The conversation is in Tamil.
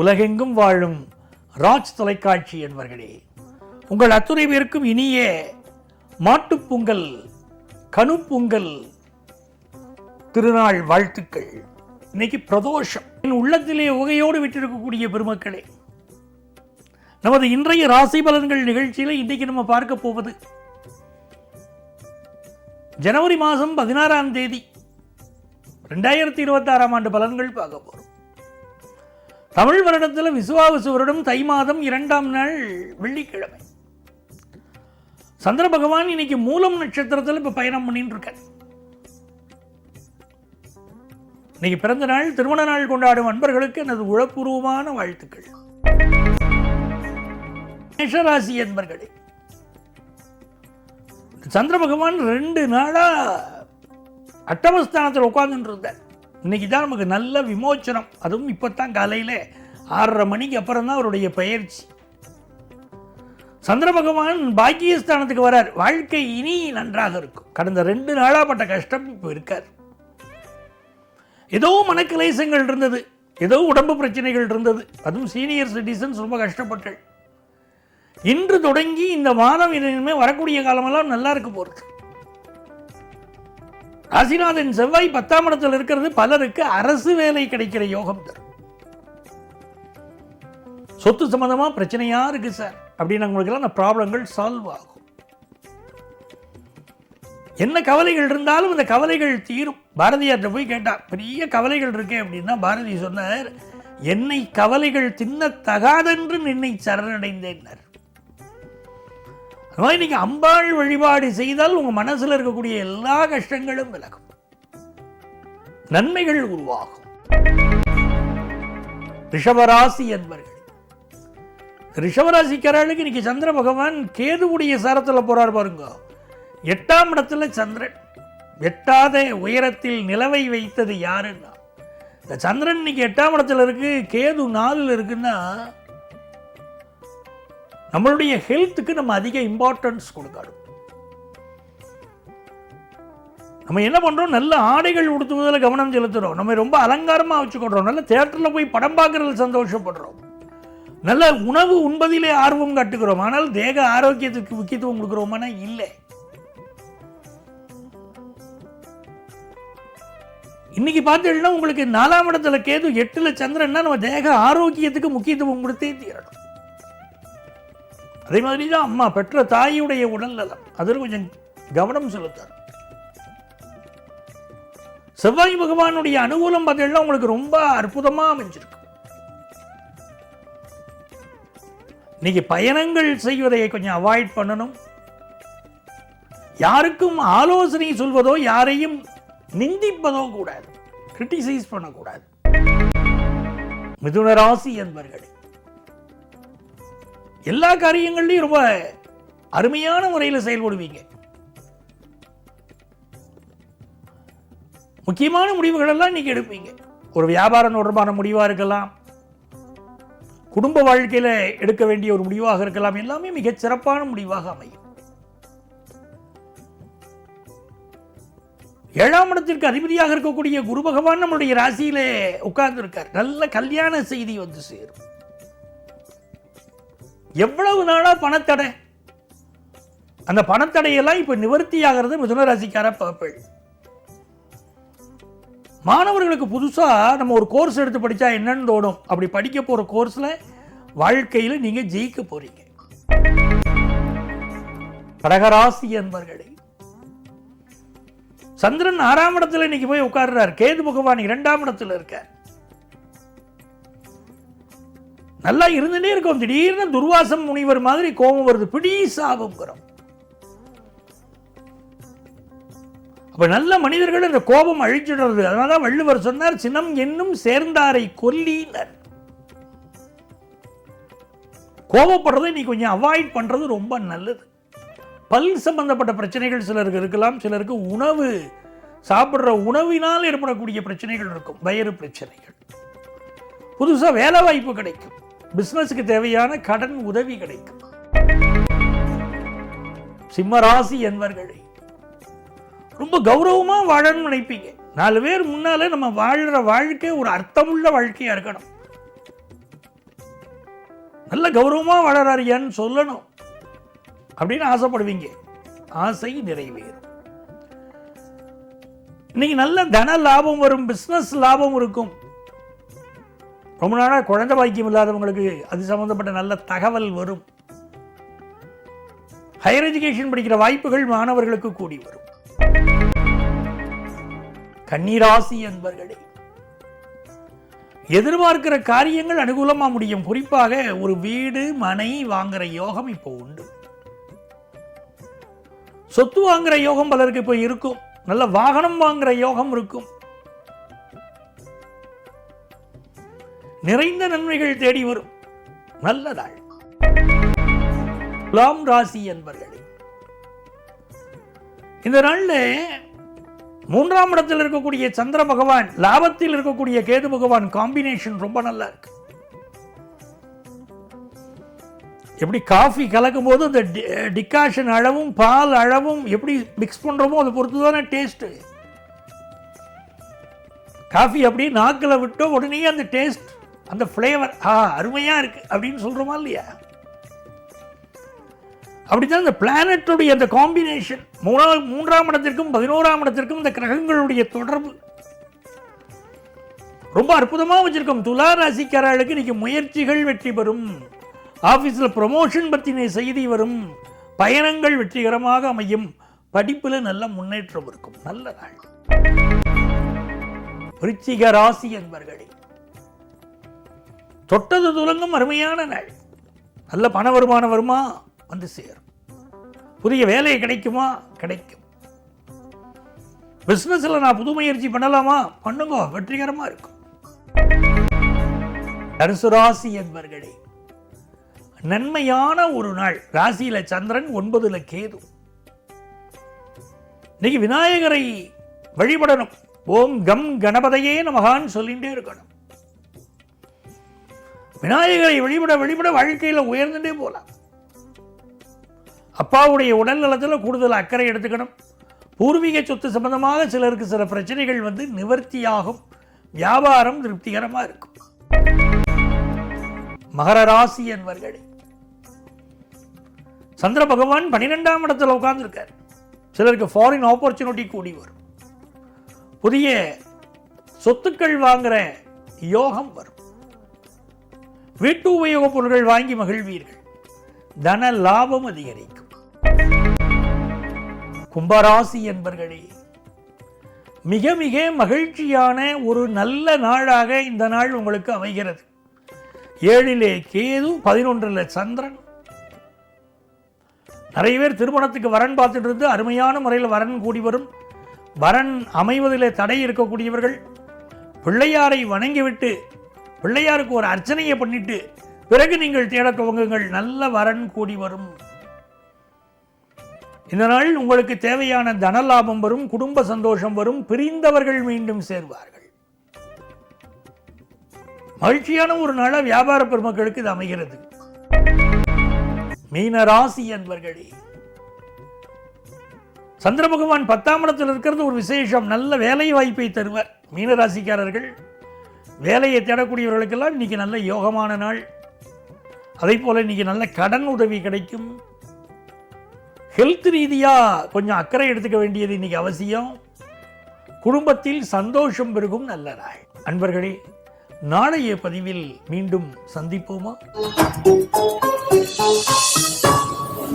உலகெங்கும் வாழும் ராஜ் தொலைக்காட்சி என்பவர்களே, உங்கள் அத்துணை பேருக்கும் இனிய மாட்டுப்பொங்கல் கணுப்பொங்கல் திருநாள் வாழ்த்துக்கள். இன்னைக்கு பிரதோஷம். என் உள்ளத்திலே உகையோடு விட்டிருக்கக்கூடிய பெருமக்களே, நமது இன்றைய ராசி பலன்கள் நிகழ்ச்சியில் இன்றைக்கு நம்ம பார்க்க போவது ஜனவரி மாதம் 16ஆம் தேதி 2026ஆம் ஆண்டு பலன்கள் பார்க்க போறோம். தமிழ் வருடத்தில் விசுவாவசு வருடம் தை மாதம் 2ஆம் நாள் வெள்ளிக்கிழமை. சந்திர பகவான் இன்னைக்கு மூலம் நட்சத்திரத்தில் இப்ப பயணம் பண்ணிட்டு இருக்க. இன்னைக்கு பிறந்த நாள், திருமண நாள் கொண்டாடும் அன்பர்களுக்கு எனது உளப்பூர்வமான வாழ்த்துக்கள். மேஷராசி என்பர்களே, சந்திர பகவான் 2 நாளா அட்டமஸ்தானத்தில் உட்கார்ந்துட்டு இருந்தார். இன்னைக்கு தான் நமக்கு நல்ல விமோச்சனம். அதுவும் இப்போத்தான் காலையில் 6:30 மணிக்கு அப்புறம் தான் அவருடைய பயிற்சி. சந்திர பகவான் பாக்கியஸ்தானத்துக்கு வரார். வாழ்க்கை இனி நன்றாக இருக்கும். கடந்த 2 நாளாக பட்ட கஷ்டம் இப்போ இருக்கார். ஏதோ மனக்கிலேசங்கள் இருந்தது, ஏதோ உடம்பு பிரச்சனைகள் இருந்தது. அதுவும் சீனியர் சிட்டிசன்ஸ் ரொம்ப கஷ்டப்பட்டாள். இன்று தொடங்கி இந்த மாதம் இனிமே வரக்கூடிய காலமெல்லாம் நல்லா இருக்க போகிறது. ராசிநாதன் செவ்வாய் 10ஆம் இடத்தில் இருக்கிறது பலருக்கு அரசு வேலை கிடைக்கிற யோகம் தரும். சொத்து சம்பந்தமா பிரச்சனையா இருக்கு சார் அப்படின்னு உங்களுக்கு அந்த ப்ராப்ளங்கள் சால்வ் ஆகும். என்ன கவலைகள் இருந்தாலும் அந்த கவலைகள் தீரும். பாரதியார்ட்ட போய் கேட்டா, பெரிய கவலைகள் இருக்கே அப்படின்னா பாரதி சொன்னார், என்னை கவலைகள் தின்ன தகாதென்று நின்னை சரணடைந்தேன். இன்னைக்கு அம்பாள் வழிபாடு செய்தால் உங்க மனசுல இருக்கக்கூடிய எல்லா கஷ்டங்களும் விலகும், நன்மைகள் உருவாகும். ரிஷபராசி என்பர்கள், ரிஷபராசிக்காரர்களுக்கு இன்னைக்கு சந்திர பகவான் கேதுவுடைய சாரத்தில் போறார் பாருங்க. 8ஆம் இடத்துல சந்திரன். எட்டாத உயரத்தில் நிலவை வைத்தது யாருன்னா இந்த சந்திரன் இன்னைக்கு 8ஆம் இடத்துல இருக்கு, கேது 4ல் இருக்குன்னா நம்மளுடைய ஹெல்த்துக்கு நம்ம அதிக இம்பார்ட்டன்ஸ் கொடுக்கணும். நம்ம என்ன பண்றோம், நல்ல ஆடைகள் உடுத்துவதில் கவனம் செலுத்துறோம், நம்ம ரொம்ப அலங்காரமா வச்சுக்கொள்றோம், நல்ல தியேட்டர்ல போய் படம் பார்க்கறதுல சந்தோஷப்படுறோம், நல்ல உணவு உண்பதிலே ஆர்வம் காட்டுகிறோம். ஆனால் தேக ஆரோக்கியத்துக்கு முக்கியத்துவம் கொடுக்கிறோம்னா இல்லை. இன்னைக்கு பார்த்தீங்கன்னா உங்களுக்கு 4ஆம் இடத்துல கேது 8ல் சந்திரன்னா நம்ம தேக ஆரோக்கியத்துக்கு முக்கியத்துவம் கொடுத்தே தீரணும். அதே மாதிரி தான் அம்மா பெற்ற தாயுடைய உடல் நலம், அதில் கொஞ்சம் கவனம் செலுத்தணும். செவ்வாய் பகவானுடைய அனுகூலம் பார்த்தீங்கன்னா உங்களுக்கு ரொம்ப அற்புதமா அமைஞ்சிருக்கு. இன்னைக்கு பயணங்கள் செய்வதை கொஞ்சம் அவாய்ட் பண்ணணும். யாருக்கும் ஆலோசனை சொல்வதோ யாரையும் நிந்திப்பதோ கூடாது, கிரிட்டிசைஸ் பண்ணக்கூடாது. மிதுன ராசி என்பவர்களே, எல்லா காரியங்கள்லையும் ரொம்ப அருமையான முறையில் செயல்படுவீங்க. முக்கியமான முடிவுகள் எல்லாம் இன்னைக்கு எடுப்பீங்க. ஒரு வியாபாரம் தொடர்பான முடிவாக இருக்கலாம், குடும்ப வாழ்க்கையில் எடுக்க வேண்டிய ஒரு முடிவாக இருக்கலாம், எல்லாமே மிகச் சிறப்பான முடிவாக அமையும். 7ஆம் இடத்திற்கு அதிபதியாக இருக்கக்கூடிய குரு பகவான் நம்முடைய ராசியிலே உட்கார்ந்து இருக்கார். நல்ல கல்யாண செய்தி வந்து சேரும். எவ்வளவு நாளா பணத்தடை, அந்த பணத்தடையெல்லாம் இப்ப நிவர்த்தி ஆகிறது. மிதுன ராசிக்கார பர்பிள் மாணவர்களுக்கு புதுசா நம்ம ஒரு கோர்ஸ் எடுத்து படிச்சா என்னன்னு தோணும். அப்படி படிக்க போற கோர்ஸ்ல வாழ்க்கையில நீங்க ஜெயிக்க போறீங்க. கடகராசி என்பர்களே, சந்திரன் 6ஆம் இடத்துல இன்னைக்கு போய் உட்கார்றார். கேது பகவான் 2ஆம் இடத்துல இருக்க. நல்லா இருந்துட்டே இருக்கும், திடீர்னு துர்வாசம் முனிவர் மாதிரி கோபம் வருது, பிடி சாபம். அப்ப நல்ல மனிதர்கள் இந்த கோபம் அழிச்சிடுறது. அதனாலதான் வள்ளுவர் சொன்னார், சினம் என்னும் சேர்ந்தாரை கொல்லினர். கோபப்படுறதை நீ கொஞ்சம் அவாய்ட் பண்றது ரொம்ப நல்லது. பல் சம்பந்தப்பட்ட பிரச்சனைகள் சிலருக்கு இருக்கலாம், சிலருக்கு உணவு சாப்பிட்ற உணவினால் ஏற்படக்கூடிய பிரச்சனைகள் இருக்கும், வயிறு பிரச்சனைகள். புதுசா வேலை வாய்ப்பு கிடைக்கும், பிசினஸுக்கு தேவையான கடன் உதவி கிடைக்கும். சிம்மராசி என்பவர்களே, ரொம்ப கௌரவமா வாழணும்னு நினைப்பீங்க. 4 பேர் முன்னாலே நம்ம வாழ்ற வாழ்க்கை ஒரு அர்த்தமுள்ள வாழ்க்கையா இருக்கணும். நல்ல கௌரவமாக வளராரியான்னு சொல்லணும் அப்படின்னு ஆசைப்படுவீங்க. ஆசை நிறைவேறும். இன்னைக்கு நல்ல தன லாபம் வரும், பிஸ்னஸ் லாபம் இருக்கும். ரொம்ப நாளாக குழந்தை பாக்கியம் இல்லாதவங்களுக்கு அது சம்பந்தப்பட்ட நல்ல தகவல் வரும். ஹையர் எஜுகேஷன் படிக்கிற வாய்ப்புகள் மாணவர்களுக்கு கூடி வரும். கன்னிராசி என்பர்களே, எதிர்பார்க்கிற காரியங்கள் அனுகூலமா முடியும். குறிப்பாக ஒரு வீடு மனை வாங்குற யோகம் இப்போ உண்டு. சொத்து வாங்குற யோகம் பலருக்கு இப்போ இருக்கும். நல்ல வாகனம் வாங்குற யோகம் இருக்கும். நிறைந்த நன்மைகள் தேடி வரும். நல்ல நாள். துலாம் ராசி என்பர்களே, இந்த நாள்ல 3ஆம் இடத்தில் இருக்கக்கூடிய சந்திர பகவான், லாபத்தில் இருக்கக்கூடிய கேது பகவான் காம்பினேஷன் ரொம்ப நல்லா இருக்கு. எப்படி காஃபி கலக்கும் போது அந்த டிகாஷன் அளவும் பால் அளவும் எப்படி மிக்ஸ் பண்றோமோ அதை பொறுத்து தானே டேஸ்ட். காஃபி அப்படி நாக்கில் விட்டோ உடனே அந்த டேஸ்ட், அந்த ஃப்ளேவர் அருமையா இருக்கு அப்படின்னு சொல்றோமா இல்லையா? அப்படித்தான் இந்த பிளானட்டுடைய அந்த காம்பினேஷன், 3ஆம் இடத்திற்கும் 11ஆம் இடத்திற்கும் இந்த கிரகங்களுடைய தொடர்பு ரொம்ப அற்புதமா வச்சிருக்கோம். துலா ராசிக்காரர்களுக்கு இன்னைக்கு முயற்சிகள் வெற்றி பெறும். ஆபீஸ்ல ப்ரமோஷன் பற்றின செய்தி வரும். பயணங்கள் வெற்றிகரமாக அமையும். படிப்புல நல்ல முன்னேற்றம் இருக்கும். நல்ல நாள். விருச்சிக ராசி என்பர்களே, தொட்டது துலங்கும் அருமையான நாள். நல்ல பண வருமானம் வருமா? வந்து சேரும். புதிய வேலை கிடைக்குமா? கிடைக்கும். பிசினஸ்ல நான் புது முயற்சி பண்ணலாமா? பண்ணுங்க, வெற்றிகரமா இருக்கும். தனுசு ராசி என்பர்களே, நன்மையான ஒரு நாள். ராசியில சந்திரன், 9ல கேது. இன்னைக்கு விநாயகரை வழிபடணும். ஓம் கம் கணபதையே நமகான்னு சொல்லிட்டே இருக்கணும். விநாயகரை வழிபட வாழ்க்கையில உயர்ந்துட்டே போலாம். அப்பாவுடைய உடல் நலத்தில் கூடுதல் அக்கறை எடுத்துக்கணும். பூர்வீக சொத்து சம்பந்தமாக சிலருக்கு சில பிரச்சனைகள் வந்து நிவர்த்தியாகும். வியாபாரம் திருப்திகரமா இருக்கும். மகர ராசி என்பர்களே, சந்திர பகவான் 12ஆம் இடத்துல உட்கார்ந்து இருக்கார். சிலருக்கு ஃபாரின் ஆப்பர்ச்சுனிட்டி கூடி வரும். புதிய சொத்துக்கள் வாங்குற யோகம் வரும். வீட்டு உபயோகப் பொருட்கள் வாங்கி மகிழ்வீர்கள். தன லாபம் அதிகரிக்கும். கும்பராசி என்பர்களே, மிக மிக மகிழ்ச்சியான ஒரு நல்ல நாளாக இந்த நாள் உங்களுக்கு அமைகிறது. 7லே கேது, 11ல் சந்திரன். நிறைய பேர் திருமணத்துக்கு வரன் பார்த்துட்டு இருந்து அருமையான முறையில் வரன் கூடி வரும். வரன் அமைவதிலே தடை இருக்கக்கூடியவர்கள் பிள்ளையாரை வணங்கிவிட்டு பிள்ளையாருக்கு ஒரு அர்ச்சனையை பண்ணிட்டு பிறகு நீங்கள் தேட துவங்குங்கள். நல்ல வரன் கூடி வரும். இந்த நாள் உங்களுக்கு தேவையான தன லாபம் வரும். குடும்ப சந்தோஷம் வரும். பிரிந்தவர்கள் மீண்டும் சேர்வார்கள். மகிழ்ச்சியான ஒரு நாள வியாபார பெருமக்களுக்கு இது அமைகிறது. மீன ராசி என்பர்களே, சந்திர பகவான் 10ஆம் இடத்தில் இருக்கிறது ஒரு விசேஷம். நல்ல வேலை வாய்ப்பை தருவார். மீனராசிக்காரர்கள் வேலையை தேடக்கூடியவர்களுக்கெல்லாம் இன்னைக்கு நல்ல யோகமான நாள். அதே போல இன்னைக்கு நல்ல கடன் உதவி கிடைக்கும். ஹெல்த் ரீதியா கொஞ்சம் அக்கறை எடுத்துக்க வேண்டியது இன்னைக்கு அவசியம். குடும்பத்தில் சந்தோஷம் பெருகும் நல்ல நாள். அன்பர்களே, நாளைய பதிவில் மீண்டும் சந்திப்போமா?